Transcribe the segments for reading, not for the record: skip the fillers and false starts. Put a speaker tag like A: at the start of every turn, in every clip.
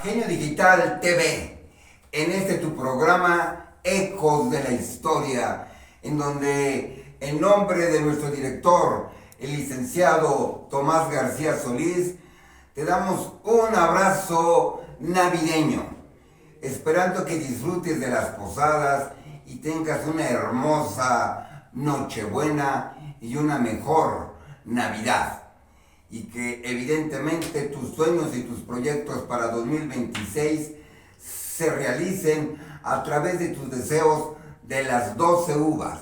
A: Genio Digital TV, en este tu programa Ecos de la Historia, en donde en nombre de nuestro director, el licenciado Tomás García Solís, te damos un abrazo navideño, esperando que disfrutes de las posadas y tengas una hermosa Nochebuena y una mejor Navidad. Y que evidentemente tus sueños y tus proyectos para 2026 se realicen a través de tus deseos de las 12 uvas.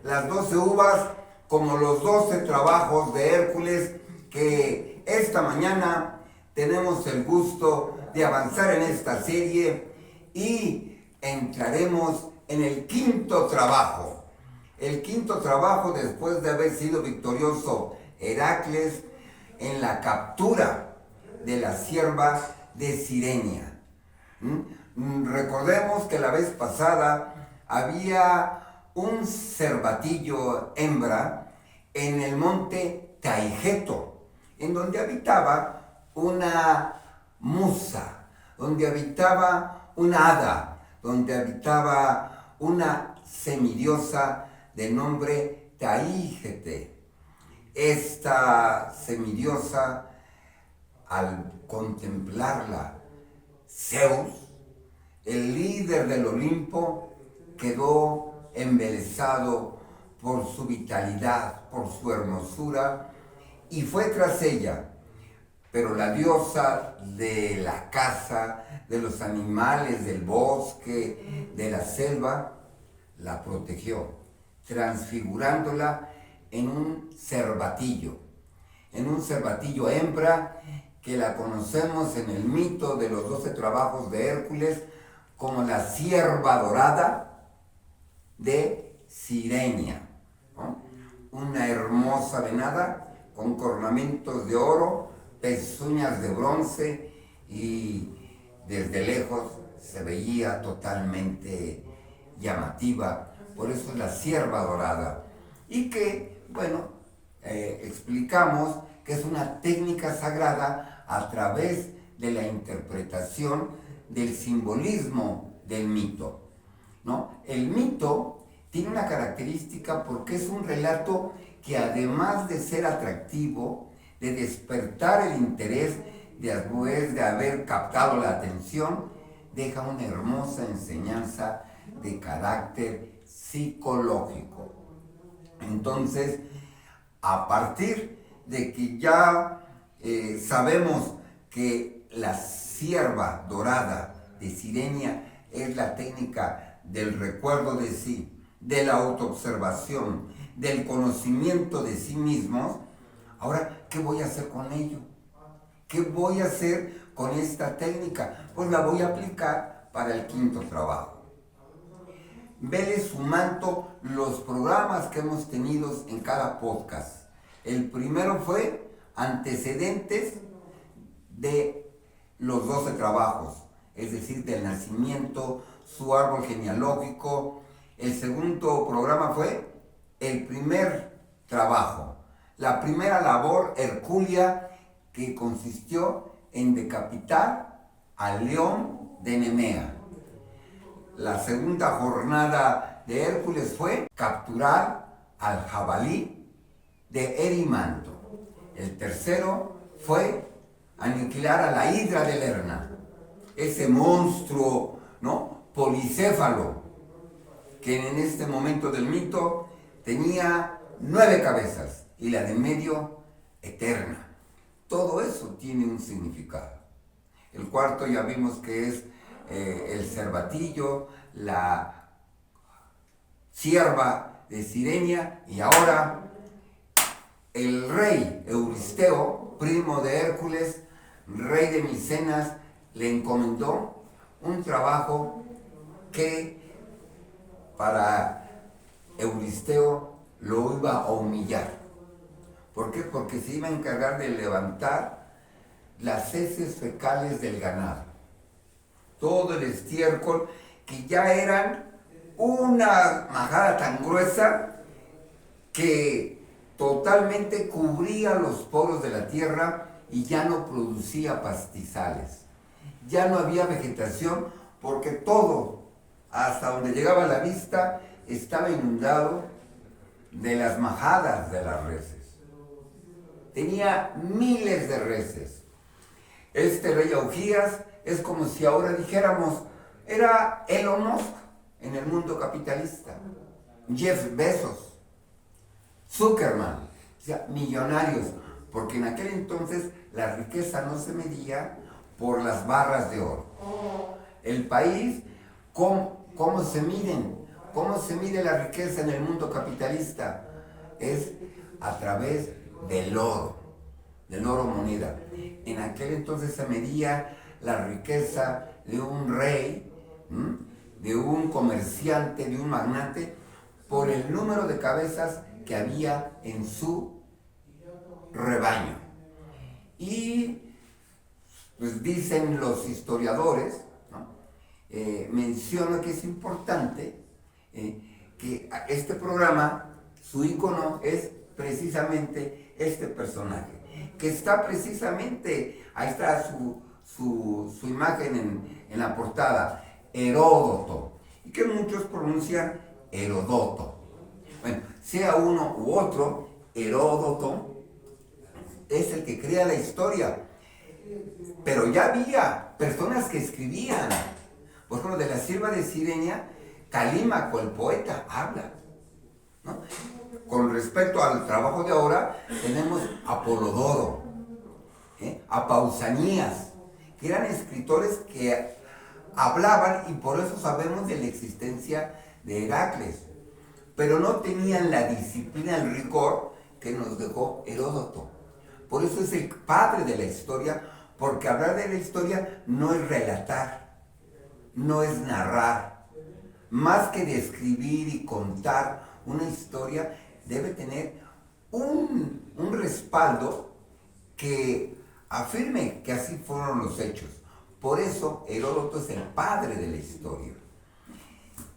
A: Las 12 uvas como los 12 trabajos de Hércules que esta mañana tenemos el gusto de avanzar en esta serie y entraremos en el quinto trabajo. El quinto trabajo después de haber sido victorioso Heracles en la captura de la sierva de Sirenia. Recordemos que la vez pasada había un cervatillo hembra en el monte Taigeto, en donde habitaba una musa, donde habitaba una hada, donde habitaba una semidiosa de nombre Taígete. Esta semidiosa, al contemplarla, Zeus, el líder del Olimpo, quedó embelesado por su vitalidad, por su hermosura, y fue tras ella. Pero la diosa de la caza, de los animales, del bosque, de la selva, la protegió, transfigurándola en un cervatillo hembra que la conocemos en el mito de los 12 trabajos de Hércules como la sierva dorada de Sirenia, ¿no? Una hermosa venada con cornamentos de oro, pezuñas de bronce y desde lejos se veía totalmente llamativa, por eso es la sierva dorada. Y que, explicamos que es una técnica sagrada a través de la interpretación del simbolismo del mito, ¿no? El mito tiene una característica porque es un relato que además de ser atractivo, de despertar el interés después de haber captado la atención, deja una hermosa enseñanza de carácter psicológico. Entonces, a partir de que ya sabemos que la sierva dorada de Sirenia es la técnica del recuerdo de sí, de la autoobservación, del conocimiento de sí mismos, ahora, ¿qué voy a hacer con ello? ¿Qué voy a hacer con esta técnica? Pues la voy a aplicar para el quinto trabajo. Vele sumando los programas que hemos tenido en cada podcast. El primero fue antecedentes de los 12 trabajos, es decir, del nacimiento, su árbol genealógico. El segundo programa fue el primer trabajo, la primera labor hercúlea que consistió en decapitar al león de Nemea. La segunda jornada de Hércules fue capturar al jabalí de Erimanto. El tercero fue aniquilar a la hidra de Lerna, ese monstruo, ¿no?, policéfalo, que en este momento del mito tenía 9 cabezas y la de medio eterna. Todo eso tiene un significado. El cuarto ya vimos que es el cervatillo, la sierva de Sirenia, y ahora el rey Euristeo, primo de Hércules, rey de Micenas, le encomendó un trabajo que para Euristeo lo iba a humillar. ¿Por qué? Porque se iba a encargar de levantar las heces fecales del ganado. Todo el estiércol, que ya eran una majada tan gruesa que totalmente cubría los poros de la tierra y ya no producía pastizales. ya no había vegetación porque todo, hasta donde llegaba la vista, estaba inundado de las majadas de las reses. Tenía miles de reses. Este rey Augías es como si ahora dijéramos, era Elon Musk en el mundo capitalista, Jeff Bezos, Zuckerman, o sea, millonarios, porque en aquel entonces la riqueza no se medía por las barras de oro. El país, ¿cómo se miden? ¿Cómo se mide la riqueza en el mundo capitalista? Es a través del oro moneda. En aquel entonces se medía la riqueza de un rey, de un comerciante, de un magnate, por el número de cabezas que había en su rebaño. Y pues dicen los historiadores, ¿no? Menciona que es importante que este programa, su ícono es precisamente este personaje, que está precisamente, ahí está su imagen en la portada, Heródoto, y que muchos pronuncian Herodoto. Bueno, sea uno u otro, Heródoto es el que crea la historia, pero ya había personas que escribían. Por ejemplo, de la Sirva de Cireña, Calímaco, el poeta, habla, ¿no? Con respecto al trabajo de ahora, tenemos a Polodoro, a Pausanias, que eran escritores que hablaban, y por eso sabemos de la existencia de Heracles, pero no tenían la disciplina, el rigor que nos dejó Heródoto. Por eso es el padre de la historia, porque hablar de la historia no es relatar, no es narrar. Más que describir y contar una historia, debe tener un respaldo que afirme que así fueron los hechos. Por eso Heródoto es el padre de la historia.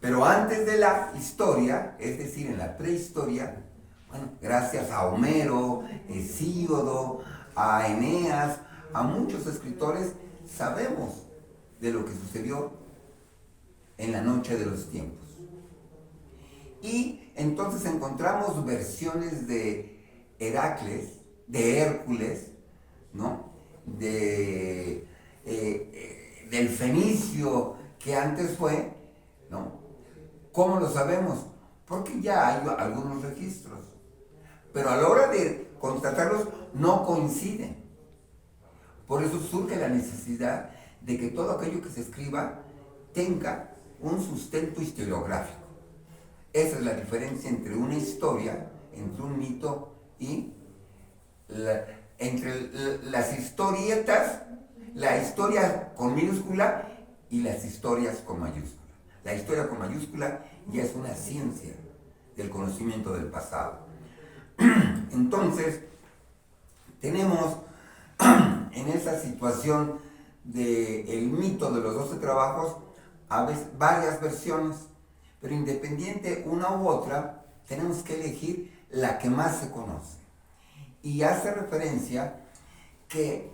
A: Pero antes de la historia, es decir, en la prehistoria, bueno, gracias a Homero, Hesíodo, a Eneas, a muchos escritores, sabemos de lo que sucedió en la noche de los tiempos. Y entonces encontramos versiones de Heracles, de Hércules, ¿no? Del fenicio que antes fue, ¿no? ¿Cómo lo sabemos? Porque ya hay algunos registros, pero a la hora de constatarlos no coinciden. Por eso surge la necesidad de que todo aquello que se escriba tenga un sustento historiográfico. Esa es la diferencia entre una historia, entre un mito y entre las historietas, la historia con minúscula y las historias con mayúscula. La historia con mayúscula ya es una ciencia del conocimiento del pasado. Entonces, tenemos en esa situación del mito de los 12 trabajos a veces varias versiones, pero independiente una u otra, tenemos que elegir la que más se conoce. Y hace referencia que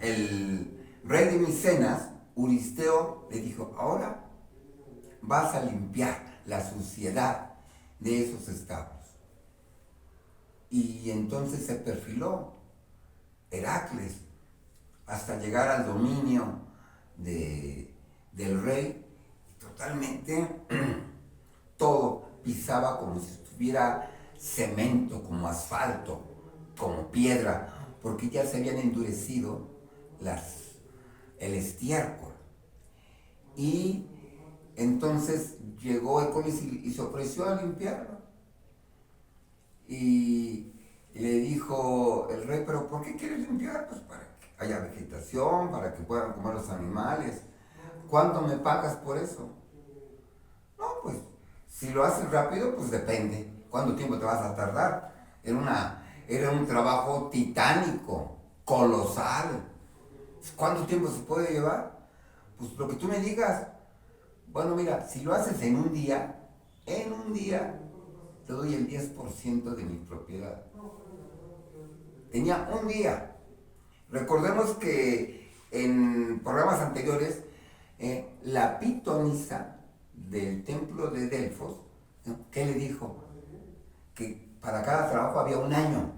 A: el rey de Micenas, Euristeo, le dijo: ahora vas a limpiar la suciedad de esos establos. Y entonces se perfiló Heracles hasta llegar al dominio del rey. Totalmente todo pisaba como si estuviera cemento, como asfalto, como piedra, porque ya se habían endurecido el estiércol. Y entonces llegó Hércules y se ofreció a limpiarlo. Y le dijo el rey: ¿pero por qué quieres limpiar? Pues para que haya vegetación, para que puedan comer los animales. ¿Cuánto me pagas por eso? No, pues si lo haces rápido, pues depende. ¿Cuánto tiempo te vas a tardar? Era un trabajo titánico, colosal. ¿Cuánto tiempo se puede llevar? Pues lo que tú me digas. Bueno, mira, si lo haces en un día, te doy el 10% de mi propiedad. Tenía un día. Recordemos que en programas anteriores, la pitonisa del templo de Delfos, ¿no? ¿Qué le dijo? Que para cada trabajo había un año.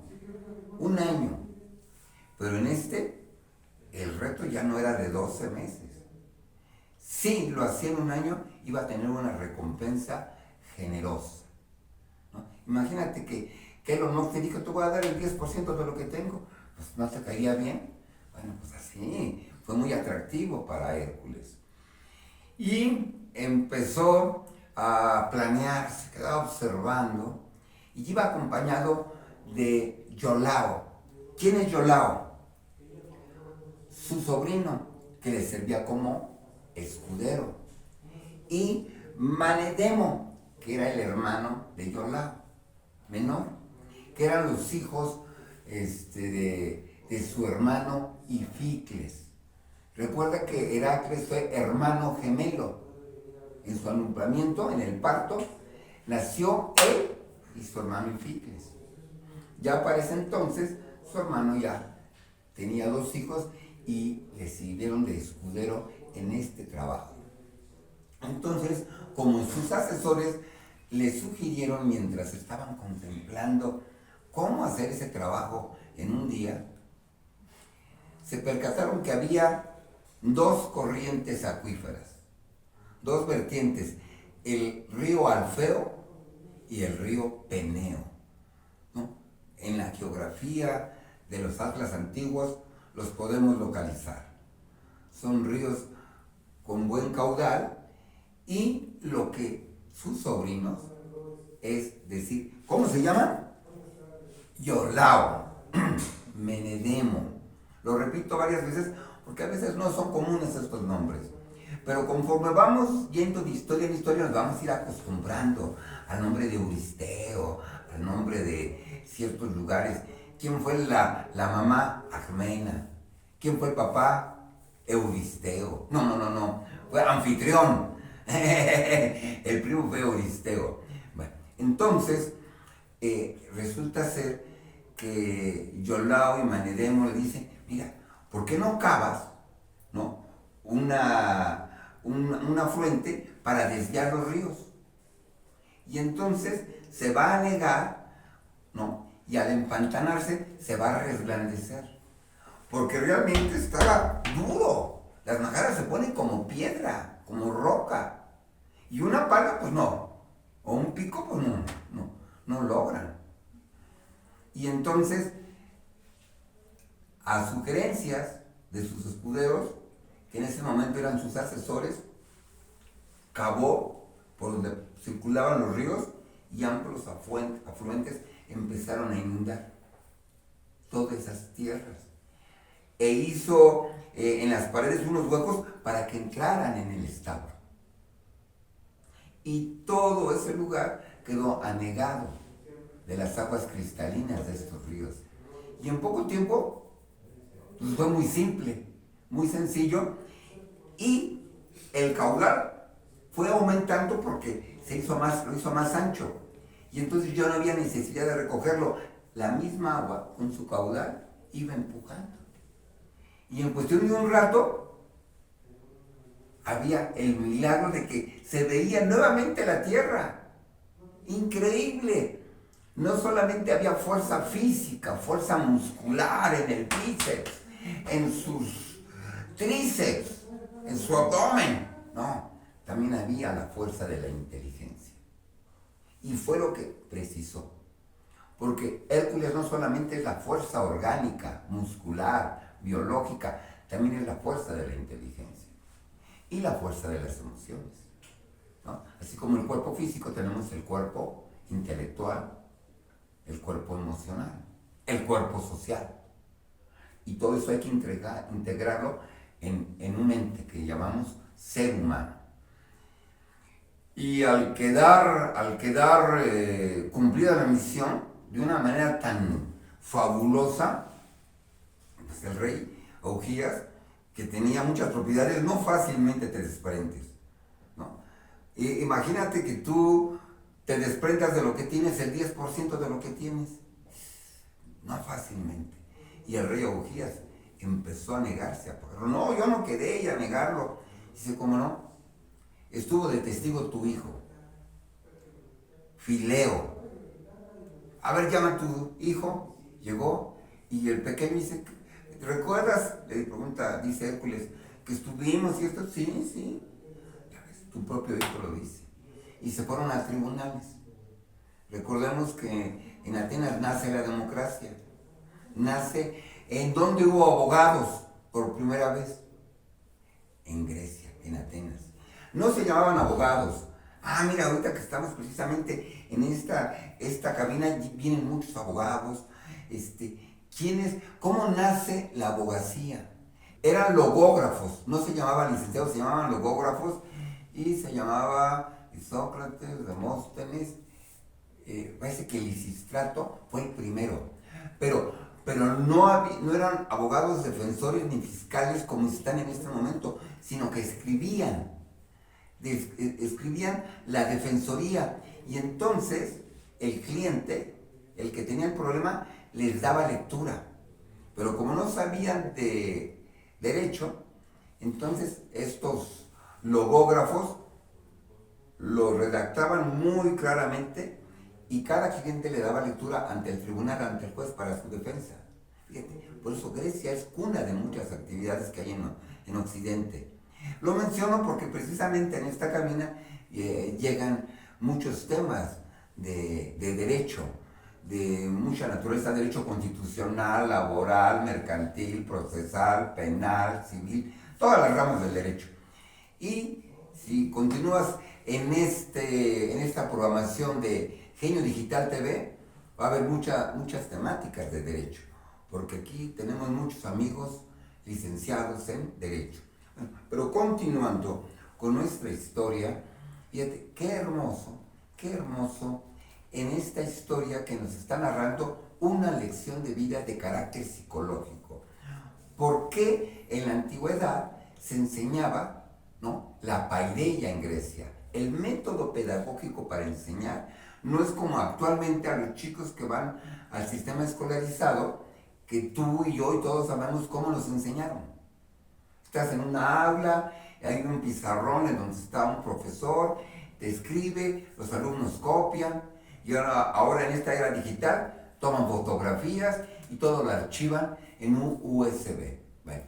A: Pero en este, el reto ya no era de 12 meses. Si lo hacía en un año, iba a tener una recompensa generosa, ¿no? Imagínate que Elon Musk te dijo, te voy a dar el 10% de lo que tengo. Pues no te caería bien. Bueno, pues así, fue muy atractivo para Hércules. Y empezó a planear, se quedaba observando, y iba acompañado de Iolao. ¿Quién es Iolao? Su sobrino, que le servía como escudero. Y Manedemo, que era el hermano de Iolao, menor, que eran los hijos de su hermano Ificles. Recuerda que Heracles fue hermano gemelo. En su alumbramiento, en el parto, nació él y su hermano Ificles. Ya para ese entonces, su hermano ya tenía 2 hijos y le sirvieron de escudero en este trabajo. Entonces, como sus asesores le sugirieron mientras estaban contemplando cómo hacer ese trabajo en un día, se percataron que había 2 corrientes acuíferas, 2 vertientes, el río Alfeo y el río Peneo, ¿no? En la geografía de los atlas antiguos los podemos localizar. Son ríos con buen caudal y lo que sus sobrinos, es decir, ¿cómo se llaman? Iolao, Menedemo. Lo repito varias veces porque a veces no son comunes estos nombres. Pero conforme vamos yendo de historia en historia, nos vamos a ir acostumbrando al nombre de Euristeo, al nombre de ciertos lugares. ¿Quién fue la mamá? Agmena. ¿Quién fue el papá? Euristeo. No. Fue Anfitrión. El primo fue Euristeo. Bueno, entonces, resulta ser que Iolao y Manedemo le dicen, mira, ¿por qué no cavas, ¿no? una fuente para desviar los ríos? Y entonces se va a anegar, ¿no? Y al empantanarse se va a resplandecer. Porque realmente está duro. Las majaras se ponen como piedra, como roca. Y una pala, pues no. O un pico, pues no logran. Y entonces, a sugerencias de sus escuderos, que en ese momento eran sus asesores, cavó por donde circulaban los ríos y amplios afluentes empezaron a inundar todas esas tierras. E hizo en las paredes unos huecos para que entraran en el establo. Y todo ese lugar quedó anegado de las aguas cristalinas de estos ríos. Y en poco tiempo, pues fue muy simple, muy sencillo, y el caudal fue aumentando porque lo hizo más ancho. Y entonces ya no había necesidad de recogerlo. La misma agua, con su caudal, iba empujando. Y en cuestión de un rato, había el milagro de que se veía nuevamente la tierra. Increíble. No solamente había fuerza física, fuerza muscular en el bíceps, en sus tríceps, en su abdomen. No, también había la fuerza de la inteligencia. Y fue lo que precisó. Porque Hércules no solamente es la fuerza orgánica, muscular, biológica, también es la fuerza de la inteligencia y la fuerza de las emociones, ¿no? Así como el cuerpo físico, tenemos el cuerpo intelectual, el cuerpo emocional, el cuerpo social. Y todo eso hay que integrarlo en un ente que llamamos ser humano. Y al quedar cumplida la misión de una manera tan fabulosa, pues el rey Augías, que tenía muchas propiedades, no fácilmente te desprendes, ¿no? Imagínate que tú te desprendas de lo que tienes, el 10% de lo que tienes, no fácilmente. Y el rey Augías empezó a negarse a pagarlo. No, yo no quería ir a negarlo. Dice, ¿cómo no? Estuvo de testigo tu hijo, Fileo. A ver, llama a tu hijo. Llegó y el pequeño dice, ¿recuerdas? Le pregunta, dice Hércules, que estuvimos y esto. Sí, sí. Ya ves, tu propio hijo lo dice. Y se fueron a tribunales. Recordemos que en Atenas nace la democracia. Nace en donde hubo abogados por primera vez. En Grecia, en Atenas. No se llamaban abogados. Ah, mira, ahorita que estamos precisamente en esta cabina, vienen muchos abogados. ¿Cómo nace la abogacía? Eran logógrafos, no se llamaban licenciados, se llamaban logógrafos, y se llamaba Sócrates, Demóstenes. Parece que Lisístrato fue el primero, pero no eran abogados defensores ni fiscales como están en este momento, sino que escribían la defensoría, y entonces el cliente, el que tenía el problema, les daba lectura, pero como no sabían de derecho, entonces estos logógrafos lo redactaban muy claramente y cada cliente le daba lectura ante el tribunal, ante el juez, para su defensa. Fíjate, por eso Grecia es cuna de muchas actividades que hay en Occidente. Lo menciono porque precisamente en esta cabina llegan muchos temas de derecho, de mucha naturaleza, derecho constitucional, laboral, mercantil, procesal, penal, civil, todas las ramas del derecho. Y si continúas en esta programación de Genio Digital TV, va a haber muchas temáticas de derecho, porque aquí tenemos muchos amigos licenciados en derecho. Bueno, pero continuando con nuestra historia, fíjate, qué hermoso en esta historia que nos está narrando una lección de vida de carácter psicológico. ¿Por qué en la antigüedad se enseñaba, ¿no?, la paideia en Grecia? El método pedagógico para enseñar no es como actualmente a los chicos que van al sistema escolarizado, que tú y yo y todos sabemos cómo nos enseñaron. Estás en una aula, hay un pizarrón en donde está un profesor, te escribe, los alumnos copian, y ahora en esta era digital toman fotografías y todo lo archivan en un USB. Bueno,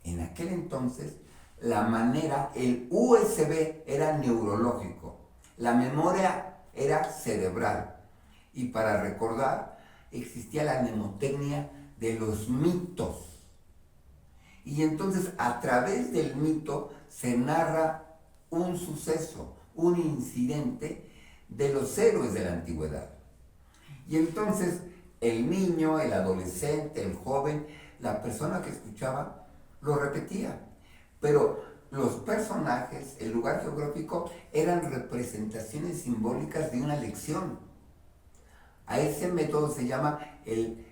A: en aquel entonces el USB era neurológico, la memoria era cerebral, y para recordar existía la mnemotecnia de los mitos. Y entonces a través del mito se narra un suceso, un incidente de los héroes de la antigüedad. Y entonces el niño, el adolescente, el joven, la persona que escuchaba, lo repetía. Pero los personajes, el lugar geográfico, eran representaciones simbólicas de una lección. A ese método se llama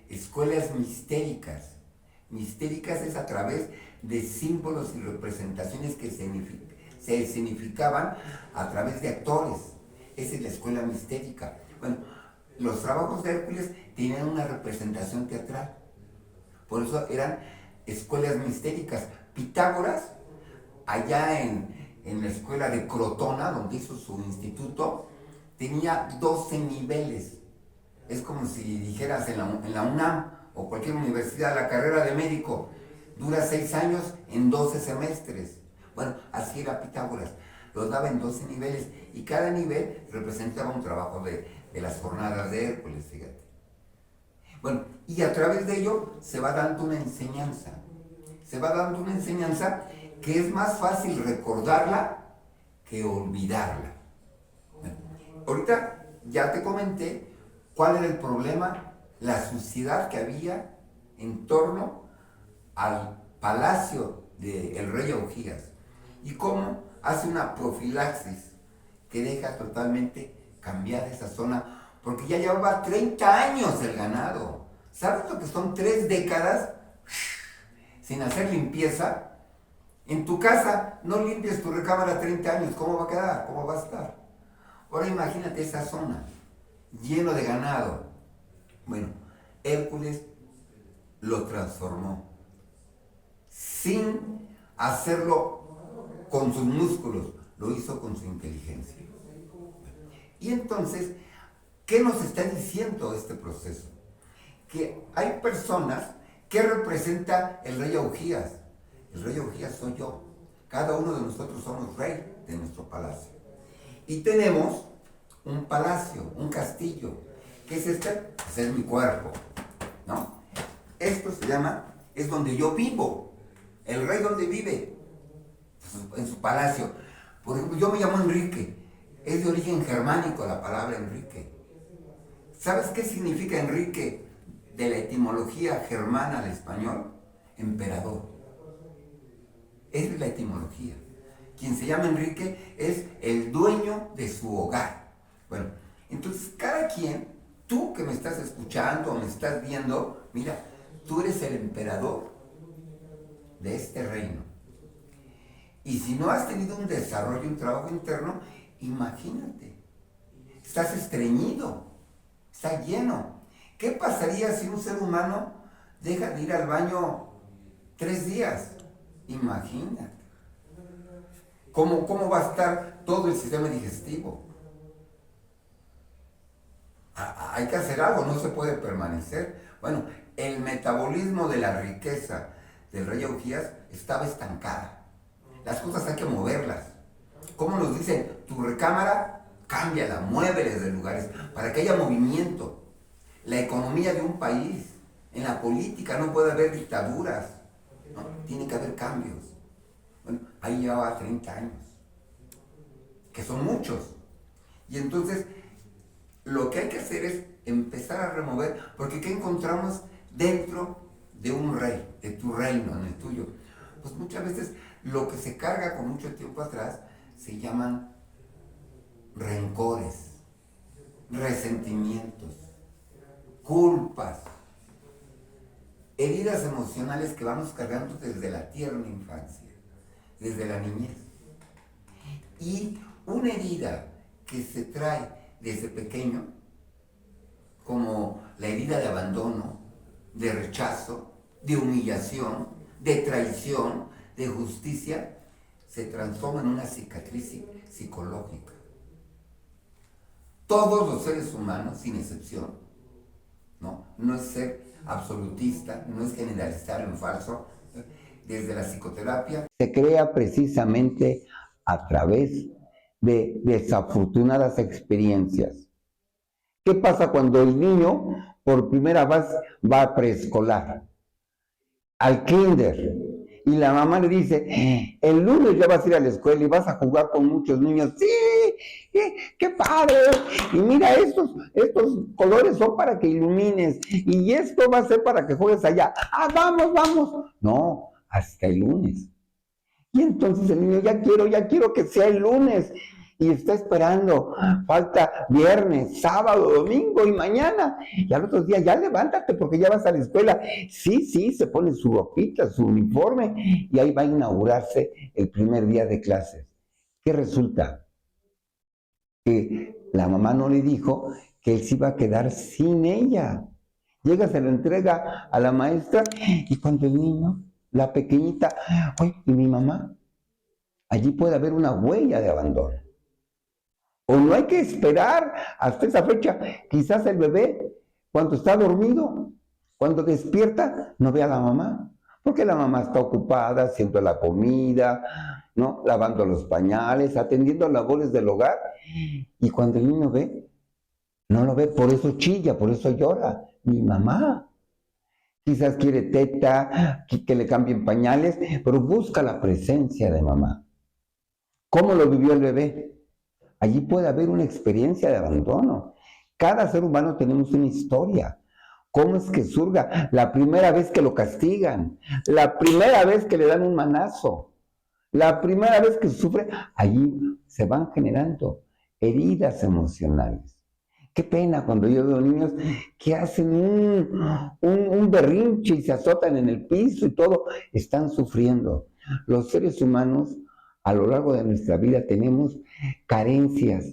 A: escuelas mistéricas. Mistéricas es a través de símbolos y representaciones que se escenificaban a través de actores. Esa es la escuela mistérica. Bueno, los trabajos de Hércules tenían una representación teatral. Por eso eran escuelas mistéricas. Pitágoras, allá en la escuela de Crotona, donde hizo su instituto, tenía 12 niveles. Es como si dijeras en la UNAM o cualquier universidad, la carrera de médico dura 6 años en 12 semestres. Bueno, así era Pitágoras. Los daba en 12 niveles y cada nivel representaba un trabajo de las jornadas de Hércules, fíjate. Bueno, y a través de ello se va dando una enseñanza. Se va dando una enseñanza que es más fácil recordarla que olvidarla. Bueno, ahorita ya te comenté cuál era el problema, la suciedad que había en torno al palacio del rey Augías y cómo hace una profilaxis que deja totalmente cambiada esa zona, porque ya llevaba 30 años el ganado. ¿Sabes lo que son 3 décadas sin hacer limpieza? En tu casa no limpies tu recámara 30 años, ¿cómo va a quedar? ¿Cómo va a estar? Ahora imagínate esa zona lleno de ganado. Bueno, Hércules lo transformó. sin hacerlo con sus músculos, lo hizo con su inteligencia. Y entonces, ¿qué nos está diciendo este proceso? Que hay personas que representa el rey Augías. El rey Augías soy yo. Cada uno de nosotros somos rey de nuestro palacio. Y tenemos un palacio, un castillo, que es pues es mi cuerpo, ¿no? Esto se llama, es donde yo vivo. El rey donde vive, pues en su palacio. Por ejemplo, yo me llamo Enrique. Es de origen germánico la palabra Enrique. ¿Sabes qué significa Enrique de la etimología germana al español? Emperador. Es la etimología. Quien se llama Enrique es el dueño de su hogar. Bueno, entonces cada quien, tú que me estás escuchando o me estás viendo, mira, tú eres el emperador de este reino. Y si no has tenido un desarrollo, un trabajo interno, imagínate, estás estreñido, está lleno. ¿Qué pasaría si un ser humano deja de ir al baño 3 días? Imagínate. ¿Cómo va a estar todo el sistema digestivo? Hay que hacer algo, no se puede permanecer. Bueno, el metabolismo de la riqueza del rey Augías estaba estancada. Las cosas hay que moverlas. ¿Cómo nos dicen? Tu recámara, cámbiala, muéveles de lugares para que haya movimiento. La economía de un país, en la política no puede haber dictaduras, ¿no? Tiene que haber cambios. Bueno, ahí llevaba 30 años, que son muchos. Y entonces, lo que hay que hacer es empezar a remover, porque ¿qué encontramos dentro de un rey, de tu reino, en el tuyo? Pues muchas veces lo que se carga con mucho tiempo atrás se llaman rencores, resentimientos, culpas, heridas emocionales que vamos cargando desde la tierna infancia, desde la niñez. Y una herida que se trae desde pequeño, como la herida de abandono, de rechazo, de humillación, de traición, de justicia, se transforma en una cicatriz psicológica. Todos los seres humanos, sin excepción, no es ser absolutista, no es generalizar en falso, desde la psicoterapia se crea precisamente a través de desafortunadas experiencias. ¿Qué pasa cuando el niño por primera vez va a preescolar, al kinder, y la mamá le dice, el lunes ya vas a ir a la escuela y vas a jugar con muchos niños? ¡Sí! ¡Qué padre! Y mira, estos colores son para que ilumines, y esto va a ser para que juegues allá. ¡Ah, vamos, vamos! No, hasta el lunes. Y entonces el niño, ya quiero que sea el lunes. Y está esperando, falta viernes, sábado, domingo y mañana. Y al otro día, ya levántate porque ya vas a la escuela. Sí, se pone su ropita, su uniforme, y ahí va a inaugurarse el primer día de clases. ¿Qué resulta? Que la mamá no le dijo que él se iba a quedar sin ella. Llega, se lo entrega a la maestra, y cuando el niño, la pequeñita, oye, ¿y mi mamá? Allí puede haber una huella de abandono. O no hay que esperar hasta esa fecha. Quizás el bebé, cuando está dormido, cuando despierta, no ve a la mamá, porque la mamá está ocupada haciendo la comida, ¿no? Lavando los pañales, atendiendo labores del hogar. Y cuando el niño ve, no lo ve, por eso chilla, por eso llora. Mi mamá. Quizás quiere teta, que le cambien pañales, pero busca la presencia de mamá. ¿Cómo lo vivió el bebé? Allí puede haber una experiencia de abandono. Cada ser humano tenemos una historia. ¿Cómo es que surga? La primera vez que lo castigan, la primera vez que le dan un manazo, la primera vez que sufre, allí se van generando heridas emocionales. Qué pena cuando yo veo niños que hacen un berrinche y se azotan en el piso y todo, están sufriendo. Los seres humanos a lo largo de nuestra vida tenemos carencias.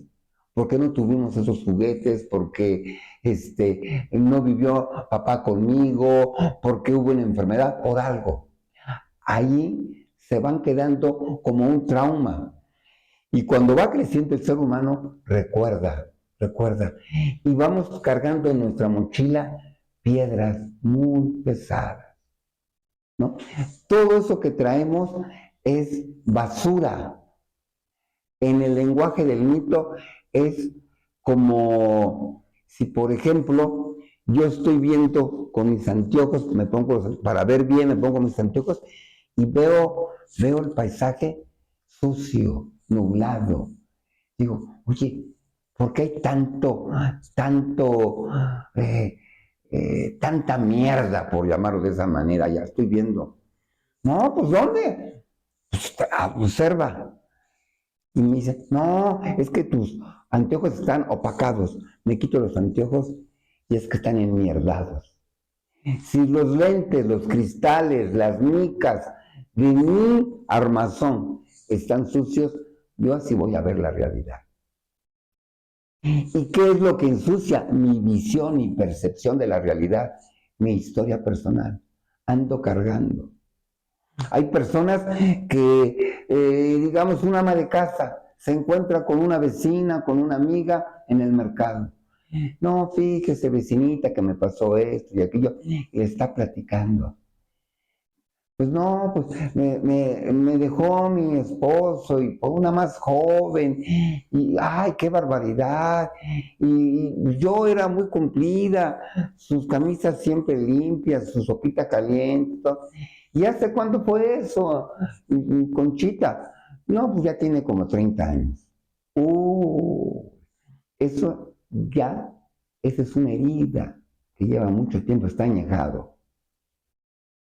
A: ¿Por qué no tuvimos esos juguetes? Porque no vivió papá conmigo, porque hubo una enfermedad, por algo. ahí se van quedando como un trauma. Y cuando va creciendo el ser humano, recuerda. Y vamos cargando en nuestra mochila piedras muy pesadas, ¿no? Todo eso que traemos es basura. En el lenguaje del mito es como si, por ejemplo, yo estoy viendo con mis anteojos, para ver bien, me pongo mis anteojos y veo el paisaje sucio, nublado. Digo, oye, ¿por qué hay tanta mierda, por llamarlo de esa manera? Ya estoy viendo. No, pues ¿dónde? Pues, observa. Y me dice, no, es que tus anteojos están opacados. Me quito los anteojos y es que están enmierdados. Si los lentes, los cristales, las micas de mi armazón están sucios, yo así voy a ver la realidad. ¿Y qué es lo que ensucia mi visión y percepción de la realidad? Mi historia personal. Ando cargando. Hay personas que, digamos, una ama de casa se encuentra con una vecina, con una amiga en el mercado. No, fíjese, vecinita, que me pasó esto y aquello, y le está platicando. Pues no, pues me dejó mi esposo y por una más joven, y ay, qué barbaridad. Y yo era muy cumplida, sus camisas siempre limpias, su sopita caliente. Todo. ¿Y hace cuándo fue eso, Conchita? No, pues ya tiene como 30 años. Eso ya, esa es una herida que lleva mucho tiempo, está añejado.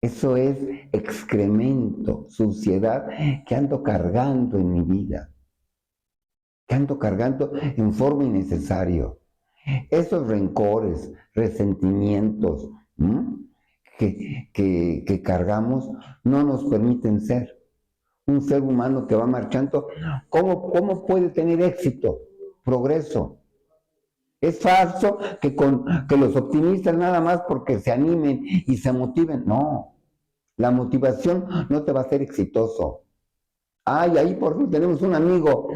A: Eso es excremento, suciedad que ando cargando en mi vida, que ando cargando en forma innecesaria. Esos rencores, resentimientos que cargamos no nos permiten ser un ser humano que va marchando. ¿Cómo puede tener éxito, progreso? Es falso que los optimistas nada más porque se animen y se motiven. No, la motivación no te va a hacer exitoso. Ay, ahí por fin tenemos un amigo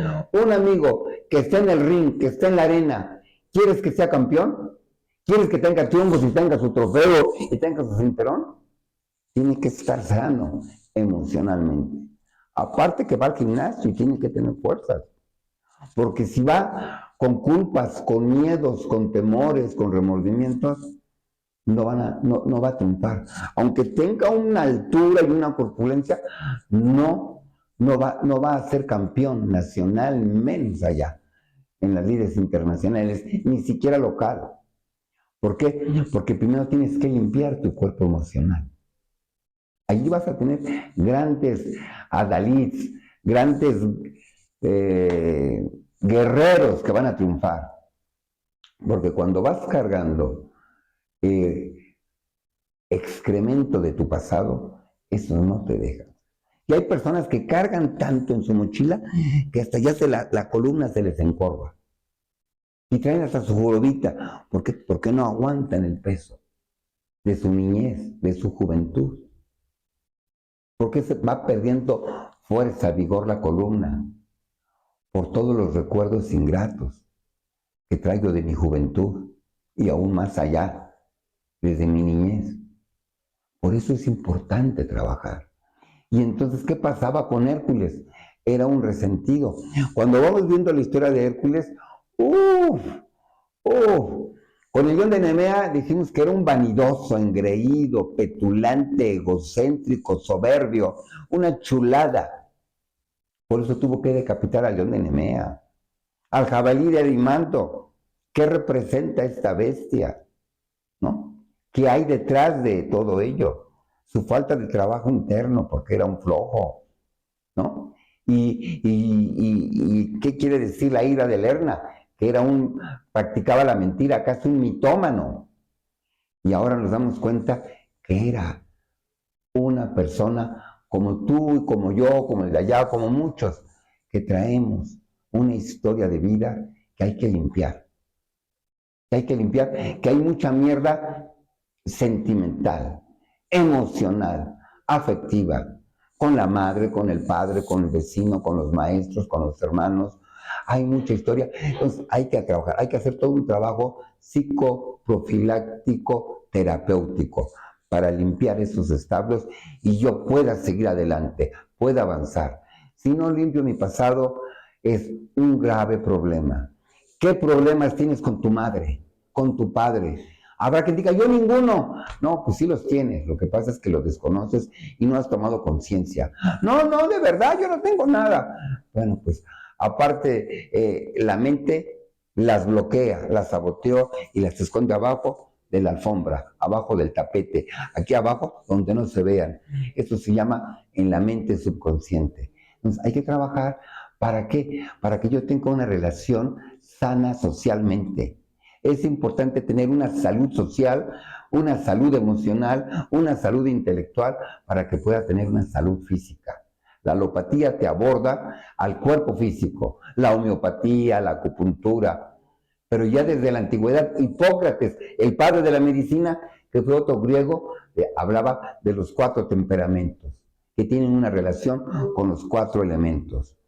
A: que está en el ring, que está en la arena. ¿Quieres que sea campeón? ¿Quieres que tenga triunfos y tenga su trofeo y tenga su cinturón? Tiene que estar sano emocionalmente. Aparte que va al gimnasio y tiene que tener fuerzas. Porque si va con culpas, con miedos, con temores, con remordimientos, no va a triunfar. Aunque tenga una altura y una corpulencia, no va a ser campeón nacional, menos allá, en las ligas internacionales, ni siquiera local. ¿Por qué? Porque primero tienes que limpiar tu cuerpo emocional. Allí vas a tener grandes adalits, grandes guerreros que van a triunfar. Porque cuando vas cargando excremento de tu pasado, eso no te deja. Y hay personas que cargan tanto en su mochila que hasta ya la columna se les encorva. Y traen hasta su jorobita, porque no aguantan el peso de su niñez, de su juventud. Porque se va perdiendo fuerza, vigor la columna, por todos los recuerdos ingratos que traigo de mi juventud y aún más allá, desde mi niñez. Por eso es importante trabajar. Y entonces, ¿qué pasaba con Hércules? Era un resentido. Cuando vamos viendo la historia de Hércules, con el guión de Nemea dijimos que era un vanidoso, engreído, petulante, egocéntrico, soberbio, una chulada. Por eso tuvo que decapitar al león de Nemea, al jabalí de Arimanto. ¿Qué representa esta bestia? ¿No? ¿Qué hay detrás de todo ello? Su falta de trabajo interno, porque era un flojo, ¿no? ¿Y qué quiere decir la ira de Lerna? Que practicaba la mentira, casi un mitómano. Y ahora nos damos cuenta que era una persona como tú y como yo, como el de allá, como muchos, que traemos una historia de vida que hay que limpiar. Que hay mucha mierda sentimental, emocional, afectiva. con la madre, con el padre, con el vecino, con los maestros, con los hermanos. Hay mucha historia. Entonces hay que trabajar, hay que hacer todo un trabajo psicoprofiláctico terapéutico para limpiar esos establos y yo pueda seguir adelante, pueda avanzar. Si no limpio mi pasado, es un grave problema. ¿Qué problemas tienes con tu madre, con tu padre? Habrá quien diga, yo ninguno. No, pues sí los tienes. Lo que pasa es que los desconoces y no has tomado conciencia. No, no, de verdad, yo no tengo nada. Bueno, pues aparte, la mente las bloquea, las saboteó y las esconde abajo de la alfombra, abajo del tapete, aquí abajo donde no se vean. Eso se llama en la mente subconsciente. Entonces hay que trabajar. ¿Para qué? Para que yo tenga una relación sana socialmente. Es importante tener una salud social, una salud emocional, una salud intelectual para que pueda tener una salud física. La alopatía te aborda al cuerpo físico, la homeopatía, la acupuntura. Pero ya desde la antigüedad, Hipócrates, el padre de la medicina, que fue otro griego, hablaba de los 4 temperamentos, que tienen una relación con los 4 elementos.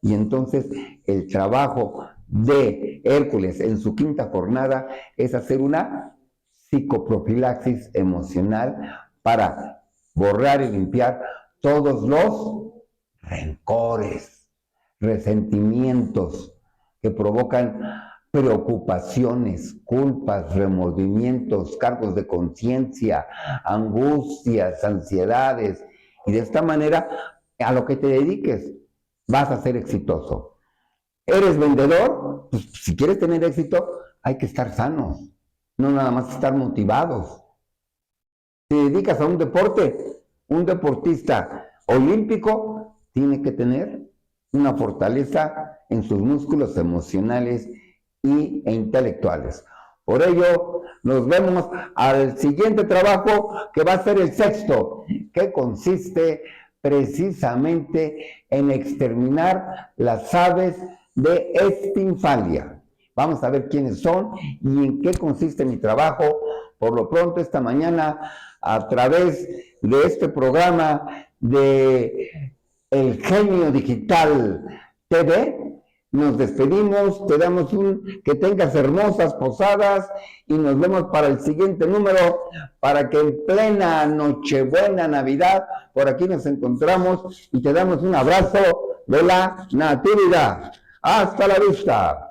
A: Y entonces el trabajo de Hércules en su 5ª jornada es hacer una psicoprofilaxis emocional para borrar y limpiar todos los rencores, resentimientos que provocan preocupaciones, culpas, remordimientos, cargos de conciencia, angustias, ansiedades. Y de esta manera, a lo que te dediques, vas a ser exitoso. ¿Eres vendedor? Pues si quieres tener éxito, hay que estar sanos, no nada más estar motivados. Te dedicas a un deporte, un deportista olímpico tiene que tener una fortaleza en sus músculos emocionales e intelectuales. Por ello, nos vemos al siguiente trabajo, que va a ser el 6º, que consiste precisamente en exterminar las aves de Estinfalia. Vamos a ver quiénes son y en qué consiste mi trabajo. Por lo pronto, esta mañana, a través de este programa de El Genio Digital TV, nos despedimos, te damos que tengas hermosas posadas y nos vemos para el siguiente número, para que en plena Nochebuena, Navidad, por aquí nos encontramos y te damos un abrazo de la Natividad. Hasta la vista.